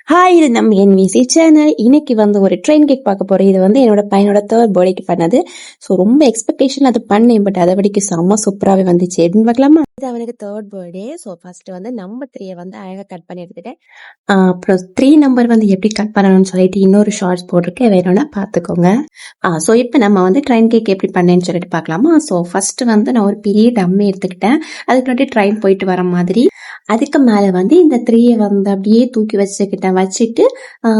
Hi, இது நம்ம NVC channel. இன்னைக்கு வந்து ஒரு ட்ரெயின் கேக் பார்க்க போறோம். இது வந்து என்னோட பையனோட 3rd பர்த்டேக்கு பண்ணது. ஸோ ரொம்ப எக்ஸ்பெக்டேஷன் அது பண்ணேன், பட் அதை படிக்க செம்ம சூப்பராகவே வந்துச்சு. எப்படின்னு பார்க்கலாமா? இது அவனுக்கு 3rd பர்த்டே. ஸோ ஃபர்ஸ்ட் வந்து நம்பர் 3 வந்து அழகாக கட் பண்ணி எடுத்துட்டேன். அப்புறம் 3 நம்பர் வந்து எப்படி கட் பண்ணணும்னு சொல்லிட்டு இன்னொரு ஷார்ட்ஸ் போட்டிருக்கேன், வேணும்னா பார்த்துக்கோங்க. ஸோ இப்போ நம்ம வந்து ட்ரெயின் கேக் எப்படி பண்ணேன்னு சொல்லிட்டு பார்க்கலாமா? ஸோ ஃபர்ஸ்ட் வந்து நான் ஒரு பெரிய டம்மி எடுத்துக்கிட்டேன். அதுக்கு முன்னாடி ட்ரெயின் போயிட்டு வர மாதிரி. அதுக்கு மேலே வந்து இந்த 3 வந்து அப்படியே தூக்கி வச்சுட்டு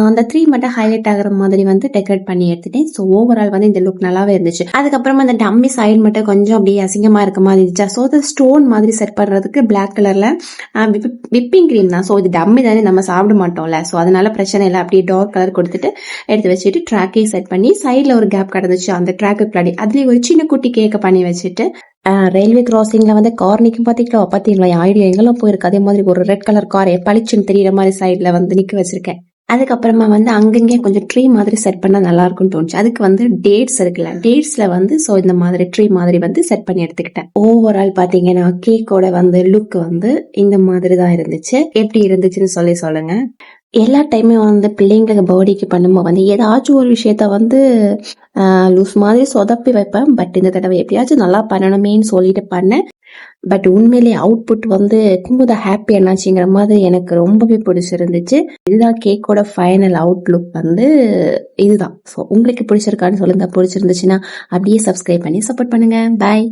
அந்த 3 மட்டும் ஹைலைட் ஆகிற மாதிரி வந்து டெக்கரேட் பண்ணி எடுத்துட்டேன். ஸோ ஓவரால் வந்து இந்த லுக் நல்லாவே இருந்துச்சு. அதுக்கப்புறமா அந்த டம்மி சைடு மட்டும் கொஞ்சம் அப்படியே அசிங்கமா இருக்க மாதிரி இருந்துச்சு. ஸோ அது ஸ்டோன் மாதிரி செட் பண்றதுக்கு பிளாக் கலர்ல விப்பிங் கிரீம் தான். ஸோ இது டம்மி தானே, நம்ம சாப்பிட மாட்டோம்ல, ஸோ அதனால பிரச்சனை இல்லை. அப்படியே டார்க் கலர் கொடுத்துட்டு எடுத்து வச்சுட்டு ட்ராக்கையும் செட் பண்ணி சைடில் ஒரு கேப் கிடந்துச்சு அந்த ட்ராக்கு பின்னாடி, அதுலேயே ஒரு சின்ன குட்டி கேக்கை பண்ணி வச்சுட்டு ரயில்வே கிராசிங்ல வந்து கார் நிற்கும் பார்த்தீங்களா ஐடியா எங்கெல்லாம் போயிருக்கு. அதே மாதிரி ஒரு ரெட் கலர் கார் பளிச்சுன்னு தெரியுற மாதிரி சைட்ல வந்து நிக்க வச்சிருக்கேன். அதுக்கப்புறமா வந்து அங்கங்கே கொஞ்சம் ட்ரீ மாதிரி செட் பண்ணா நல்லா இருக்கும்னு தோணுச்சு. அதுக்கு வந்து டேட்ஸ் இருக்குல்ல, டேட்ஸ்ல வந்து ஸோ இந்த மாதிரி ட்ரீ மாதிரி வந்து செட் பண்ணி எடுத்துக்கிட்டேன். ஓவரால் பாத்தீங்கன்னா கேக்கோட வந்து லுக் வந்து இந்த மாதிரி தான் இருந்துச்சு. எப்படி இருந்துச்சுன்னு சொல்லுங்க. எல்லா டைமே வந்து பிள்ளைங்களுக்கு பர்த்டேக்கு பண்ணும்போது வந்து ஏதாச்சும் ஒரு விஷயத்த வந்து லூஸ் மாதிரி சொதப்பி வைப்பேன். பட் இந்த தடவை எப்படியாச்சும் நல்லா பண்ணணுமேன்னு சொல்லிட்டு பண்ணேன். பட் உண்மையிலேயே அவுட்புட் வந்து குமுத ஹாப்பி என்னாச்சுங்கிற மாதிரி எனக்கு ரொம்பவே பிடிச்சிருந்துச்சு. இதுதான் கேக்கோட ஃபைனல் அவுட்லுக் வந்து இதுதான். ஸோ உங்களுக்கு பிடிச்சிருக்கான்னு சொல்லுங்க. பிடிச்சிருந்துச்சுன்னா அப்படியே சப்ஸ்கிரைப் பண்ணி சப்போர்ட் பண்ணுங்க. பாய்.